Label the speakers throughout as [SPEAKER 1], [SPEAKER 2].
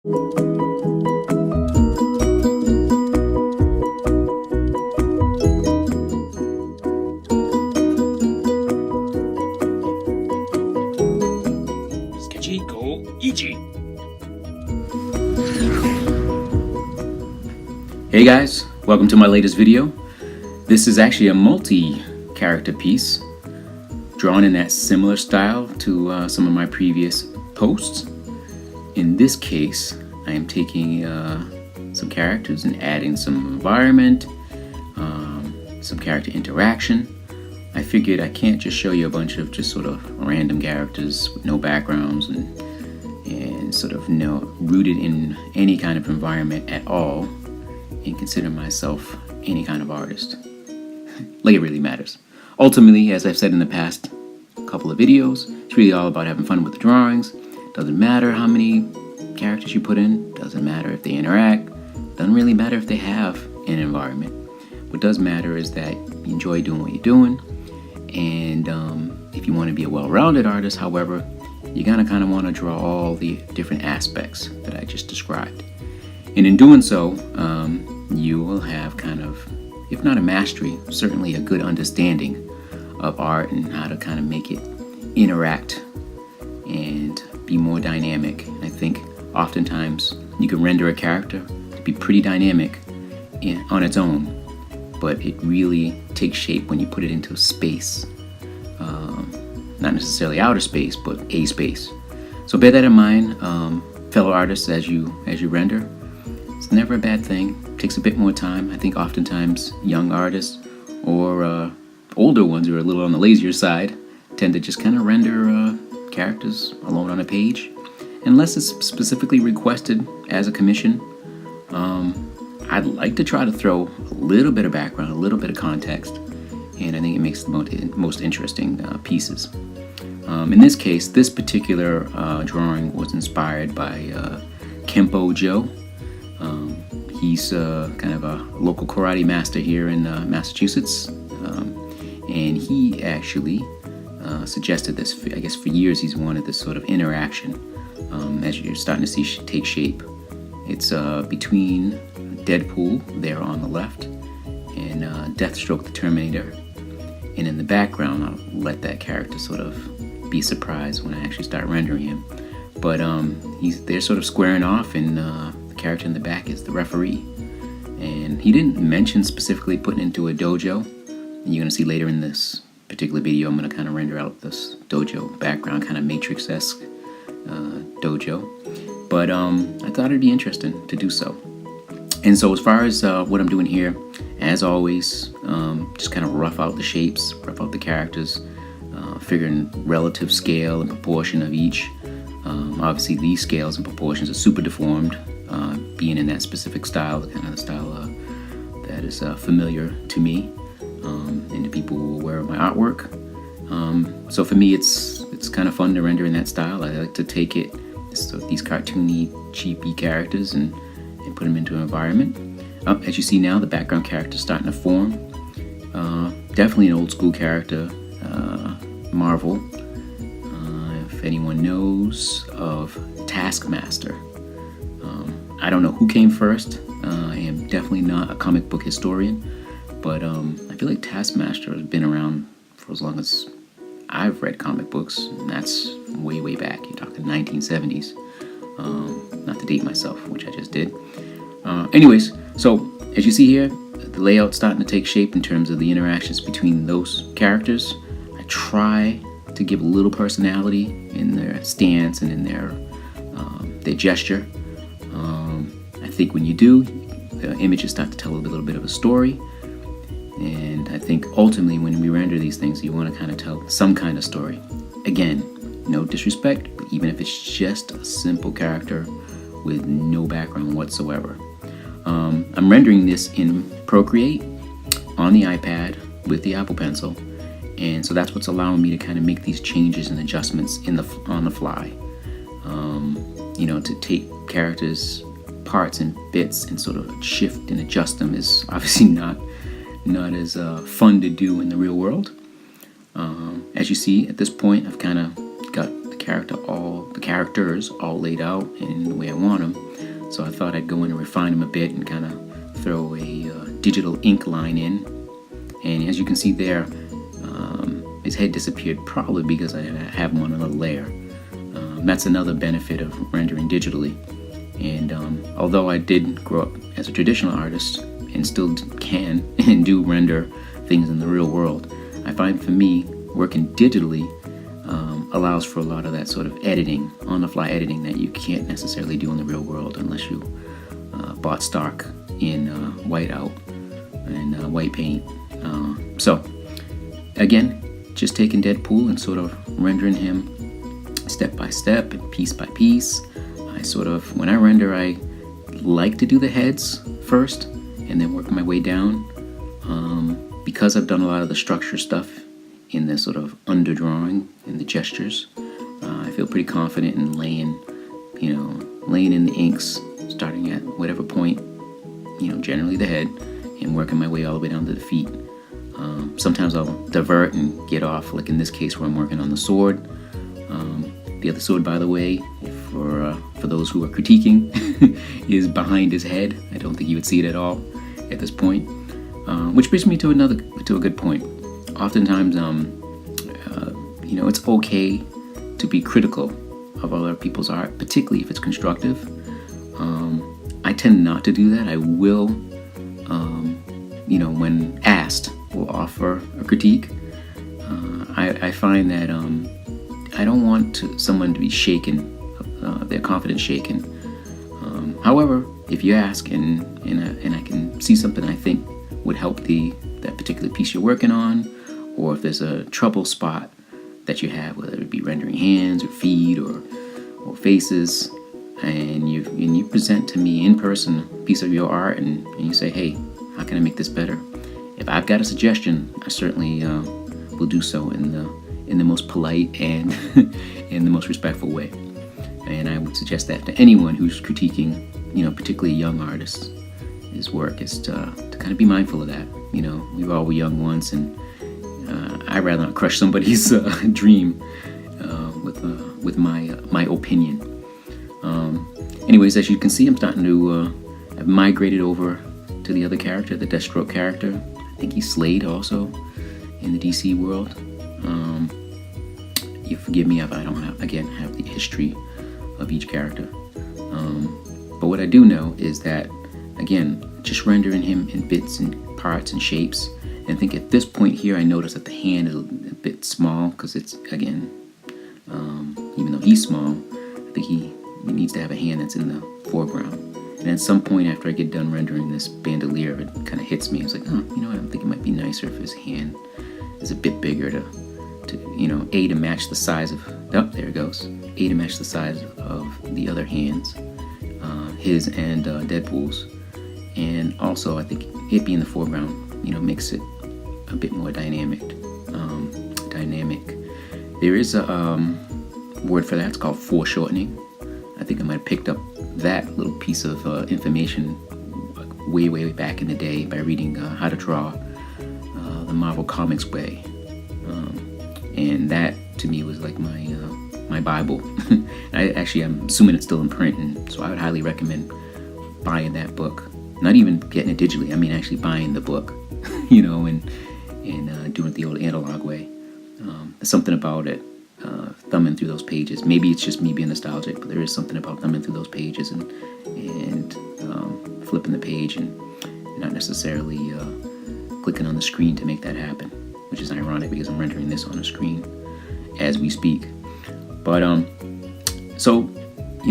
[SPEAKER 1] SketchyGOichie.
[SPEAKER 2] Hey guys, welcome to my latest video. This is actually a multi-character piece drawn in that similar style to some of my previous posts. In this case, I am taking some characters and adding some environment, some character interaction. I figured I can't just show you a bunch of just sort of random characters with no backgrounds and sort of no rooted in any kind of environment at all, and consider myself any kind of artist. Like it really matters. Ultimately, as I've said in the past couple of videos, it's really all about having fun with the drawings. Doesn't matter how many characters you put in, doesn't matter if they interact, doesn't really matter if they have an environment. What does matter is that you enjoy doing what you're doing, and if you want to be a well-rounded artist, however, you're gonna kind of want to draw all the different aspects that I just described. And in doing so, you will have kind of, if not a mastery, certainly a good understanding of art and how to kind of make it interact and be more dynamic. And I think oftentimes you can render a character to be pretty dynamic on its own, but it really takes shape when you put it into a space. Not necessarily outer space, but a space. So bear that in mind, fellow artists, as you render. It's never a bad thing. It takes a bit more time. I think oftentimes young artists or older ones who are a little on the lazier side tend to just kind of render characters alone on a page, unless it's specifically requested as a commission. I'd like to try to throw a little bit of background, a little bit of context, and I think it makes the most interesting pieces. In this case, this particular drawing was inspired by Kempo Joe. He's kind of a local karate master here in Massachusetts, and he actually suggested this. I guess for years he's wanted this sort of interaction as you're starting to see take shape. It's between Deadpool there on the left and Deathstroke the Terminator, and in the background I'll let that character sort of be surprised when I actually start rendering him. But they're sort of squaring off, and the character in the back is the referee. And he didn't mention specifically putting into a dojo. And you're going to see later in this particular video, I'm going to kind of render out this dojo background, kind of Matrix-esque dojo. But I thought it'd be interesting to do so. And so as far as what I'm doing here, as always, just kind of rough out the shapes, rough out the characters, figuring relative scale and proportion of each. Obviously these scales and proportions are super deformed, being in that specific style, the kind of the style that is familiar to me and to people who are aware of my artwork. So for me, it's kind of fun to render in that style. I like to take these cartoony, cheapy characters and put them into an environment. As you see now, the background character is starting to form. Definitely an old school character, Marvel. If anyone knows of Taskmaster, I don't know who came first. I am definitely not a comic book historian, but I feel like Taskmaster has been around for as long as I've read comic books, and that's way, way back. You're talking 1970s. Not to date myself, which I just did. Anyways, so as you see here, the layout's starting to take shape in terms of the interactions between those characters. I try to give a little personality in their stance and in their gesture. I think when you do, the images start to tell a little bit of a story. And I think ultimately when we render these things, you want to kind of tell some kind of story. Again, no disrespect, but even if it's just a simple character with no background whatsoever. I'm rendering this in Procreate on the iPad with the Apple Pencil, and so that's what's allowing me to kind of make these changes and adjustments on the fly. To take characters, parts, and bits and sort of shift and adjust them is obviously not as fun to do in the real world. As you see at this point, I've kind of got the characters all laid out in the way I want them. So I thought I'd go in and refine him a bit and kind of throw a digital ink line in. And as you can see there, his head disappeared, probably because I have him on another layer. That's another benefit of rendering digitally. And although I did grow up as a traditional artist and still can and do render things in the real world, I find for me, working digitally allows for a lot of that sort of editing, on-the-fly editing that you can't necessarily do in the real world unless you bought stock in whiteout and white paint. So again, just taking Deadpool and sort of rendering him step by step and piece by piece. I sort of, when I render, I like to do the heads first and then work my way down. Because I've done a lot of the structure stuff in the sort of underdrawing and the gestures, I feel pretty confident in laying in the inks, starting at whatever point, generally the head, and working my way all the way down to the feet. Sometimes I'll divert and get off, like in this case where I'm working on the sword. The other sword, by the way, for those who are critiquing, is behind his head. I don't think you would see it at all at this point. Which brings me to a good point. Oftentimes, it's okay to be critical of other people's art, particularly if it's constructive. I tend not to do that. I will, when asked, will offer a critique. I find that I don't want someone to be shaken, their confidence shaken. However, if you ask and I can see something I think would help that particular piece you're working on, or if there's a trouble spot that you have, whether it be rendering hands or feet or faces, and you present to me in person a piece of your art and you say, hey, how can I make this better? If I've got a suggestion, I certainly will do so in the most polite and in the most respectful way. And I would suggest that to anyone who's critiquing, particularly young artists, his work, is to kind of be mindful of that. We were all young once, and I'd rather not crush somebody's dream with my opinion. Anyways, as you can see, I'm starting to I've migrated over to the other character, the Deathstroke character. I think he's Slade also in the DC world. You forgive me if I don't have the history of each character. But what I do know is that, again, just rendering him in bits and parts and shapes. And I think at this point here, I notice that the hand is a bit small because it's, again, even though he's small, I think he needs to have a hand that's in the foreground. And at some point after I get done rendering this bandolier, it kind of hits me. It's like, I think it might be nicer if his hand is a bit bigger to match the size of, there it goes, to match the size of the other hands, his and Deadpool's. And also, I think it being the foreground, makes it a bit more dynamic. There is a word for that. It's called foreshortening. I think I might have picked up that little piece of information way back in the day by reading How to Draw the Marvel Comics way. And that, to me, was like my Bible. I'm assuming it's still in print, and so I would highly recommend buying that book. Not even getting it digitally. I mean, actually buying the book, and doing it the old analog way. There's something about it, thumbing through those pages. Maybe it's just me being nostalgic, but there is something about thumbing through those pages and flipping the page and not necessarily clicking on the screen to make that happen, which is ironic because I'm rendering this on a screen as we speak. But so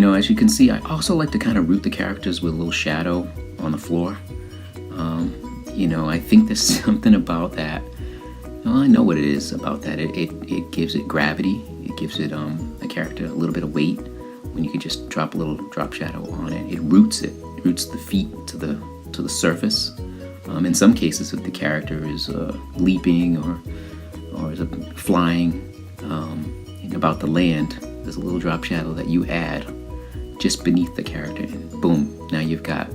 [SPEAKER 2] as you can see, I also like to kind of root the characters with a little shadow on the floor. I think there's something about that. Well, I know what it is about that. It gives it gravity. It gives it a character a little bit of weight when you can just drop a little drop shadow on it. It roots the feet to the surface. In some cases, if the character is leaping or is flying about the land, there's a little drop shadow that you add just beneath the character, and boom, now you've got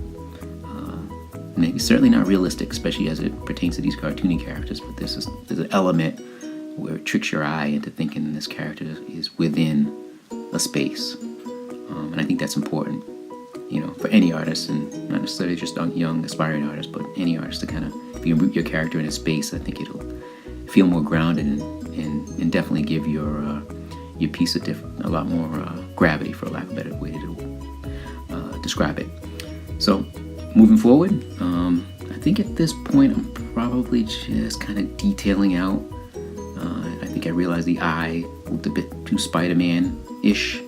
[SPEAKER 2] maybe certainly not realistic, especially as it pertains to these cartoony characters, but there's an element where it tricks your eye into thinking this character is within a space, and I think that's important. for any artist, and not necessarily just young aspiring artists, but any artist to kind of, if you root your character in a space, I think it'll feel more grounded and definitely give your piece a lot more gravity, for lack of a better way to describe it. So moving forward, I think at this point I'm probably just kind of detailing out. I think I realized the eye looked a bit too Spider-Man-ish,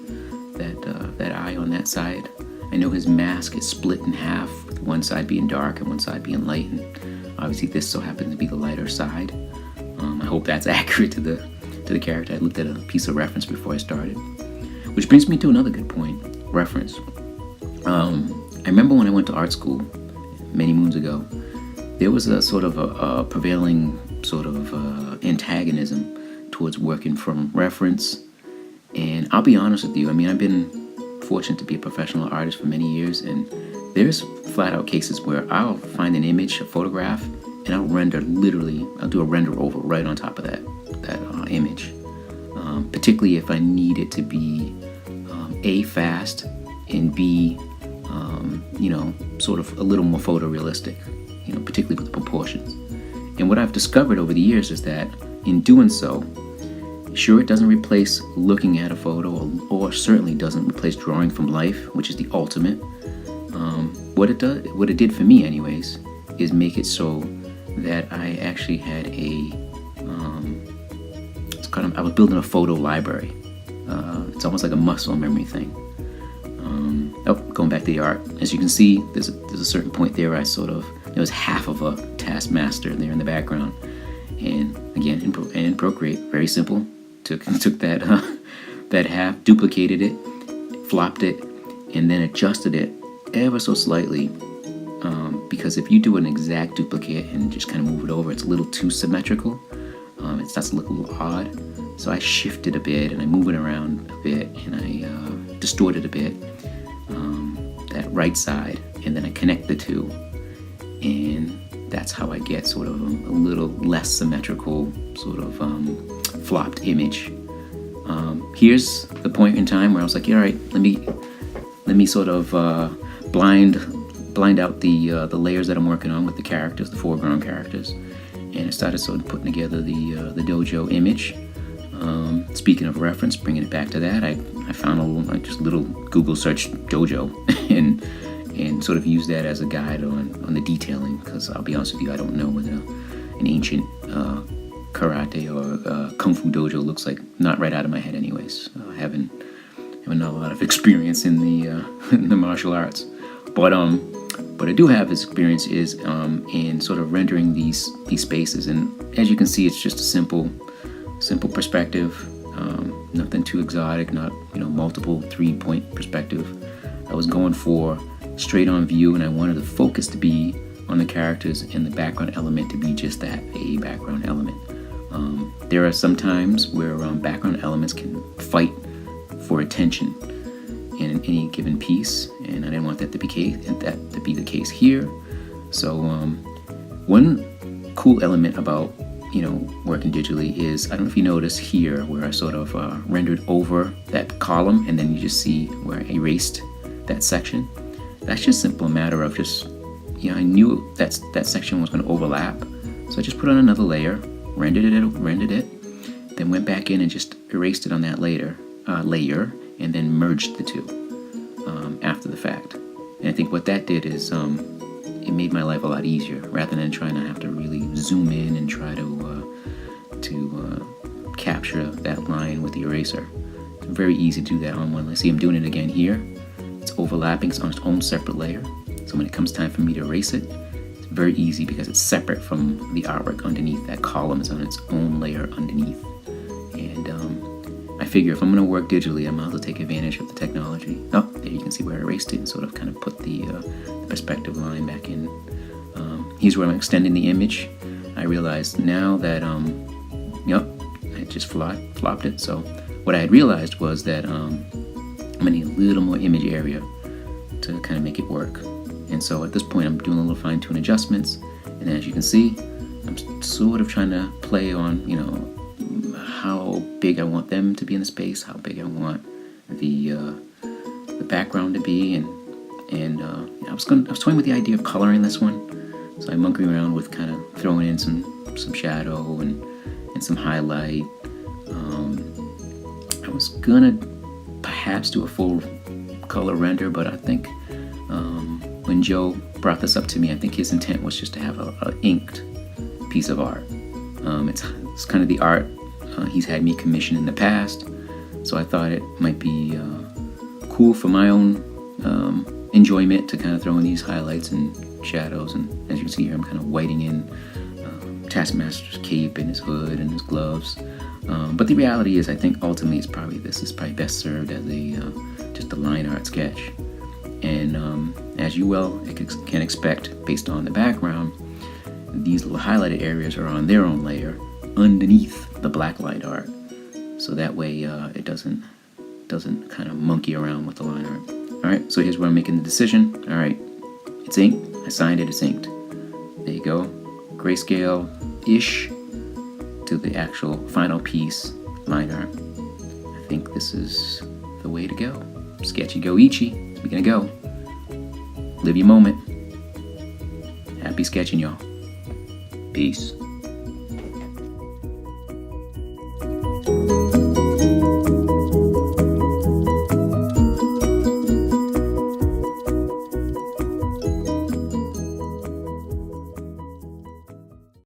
[SPEAKER 2] that eye on that side. I know his mask is split in half, with one side being dark and one side being light, and obviously this so happens to be the lighter side. I hope that's accurate to the character. I looked at a piece of reference before I started, which brings me to another good point. Reference. I remember when I went to art school many moons ago, there was a sort of a prevailing sort of antagonism towards working from reference. And I'll be honest with you, I mean, I've been fortunate to be a professional artist for many years, and there's flat out cases where I'll find an image, a photograph, and I'll do a render over right on top of that image, particularly if I need it to be A, fast, and B, sort of a little more photorealistic, particularly with the proportions. And what I've discovered over the years is that in doing so, sure, it doesn't replace looking at a photo, or certainly doesn't replace drawing from life, which is the ultimate. What it did for me anyways, is make it so that I actually had I was building a photo library. It's almost like a muscle memory thing. Going back to the art, as you can see, there's a certain point there there was half of a Taskmaster there in the background, and again in Procreate, very simple. Took that half, duplicated it, flopped it, and then adjusted it ever so slightly, because if you do an exact duplicate and just kind of move it over, it's a little too symmetrical. It starts to look a little odd. So I shifted a bit, and I moved it around a bit, and I distorted a bit, that right side, and then I connect the two, and that's how I get sort of a little less symmetrical, sort of flopped image. Here's the point in time where I was like, all right, let me sort of blind out the layers that I'm working on with the characters, the foreground characters, and I started sort of putting together the dojo image. Speaking of reference, bringing it back to that, I found a little Google search dojo and sort of used that as a guide on the detailing, because I'll be honest with you, I don't know what an ancient karate or kung fu dojo looks like. Not right out of my head anyways. I haven't a lot of experience in the martial arts, but I do have experience is in sort of rendering these spaces, and as you can see, it's just a simple perspective, nothing too exotic, not multiple 3-point perspective. I was going for straight on view, and I wanted the focus to be on the characters and the background element to be just that, a background element. There are some times where background elements can fight for attention in any given piece, and I didn't want that to be the case here. So one cool element about working digitally is, I don't know if you notice here where I sort of rendered over that column, and then you just see where I erased that section. That's just simple matter of just, I knew that section was going to overlap, so I just put on another layer, rendered it, then went back in and just erased it on that layer, and then merged the two after the fact. And I think what that did is it made my life a lot easier, rather than trying to have to really zoom in and try to capture that line with the eraser. It's very easy to do that on one layer. See, I'm doing it again here. It's overlapping, it's on its own separate layer. So when it comes time for me to erase it, it's very easy because it's separate from the artwork underneath. That column is on its own layer underneath. And I figure if I'm going to work digitally, I might as well take advantage of the technology. Oh, there you can see where I erased it and sort of kind of put the perspective line back in. Here's where I'm extending the image. I realized now that, I just flopped it. So what I had realized was that I'm going to need a little more image area to kind of make it work. And so at this point, I'm doing a little fine-tune adjustments. And as you can see, I'm sort of trying to play on, how big I want them to be in the space, how big I want the background to be, and And I was toying with the idea of coloring this one, so I'm monkeying around with kind of throwing in some shadow and some highlight. I was gonna perhaps do a full color render, but I think when Joe brought this up to me, I think his intent was just to have a inked piece of art. It's kind of the art he's had me commission in the past, so I thought it might be cool for my own enjoyment to kind of throw in these highlights and shadows. And as you can see here, I'm kind of whiting in Taskmaster's cape and his hood and his gloves. But the reality is, I think ultimately this is probably best served as just a line art sketch. And as you can expect based on the background, these little highlighted areas are on their own layer underneath the black light art, so that way it doesn't kind of monkey around with the line art. All right, so here's where I'm making the decision. All right, it's inked. I signed it. It's inked. There you go. Grayscale-ish to the actual final piece line art. I think this is the way to go. SketchyGOichie. We're gonna go. Live your moment. Happy sketching, y'all. Peace.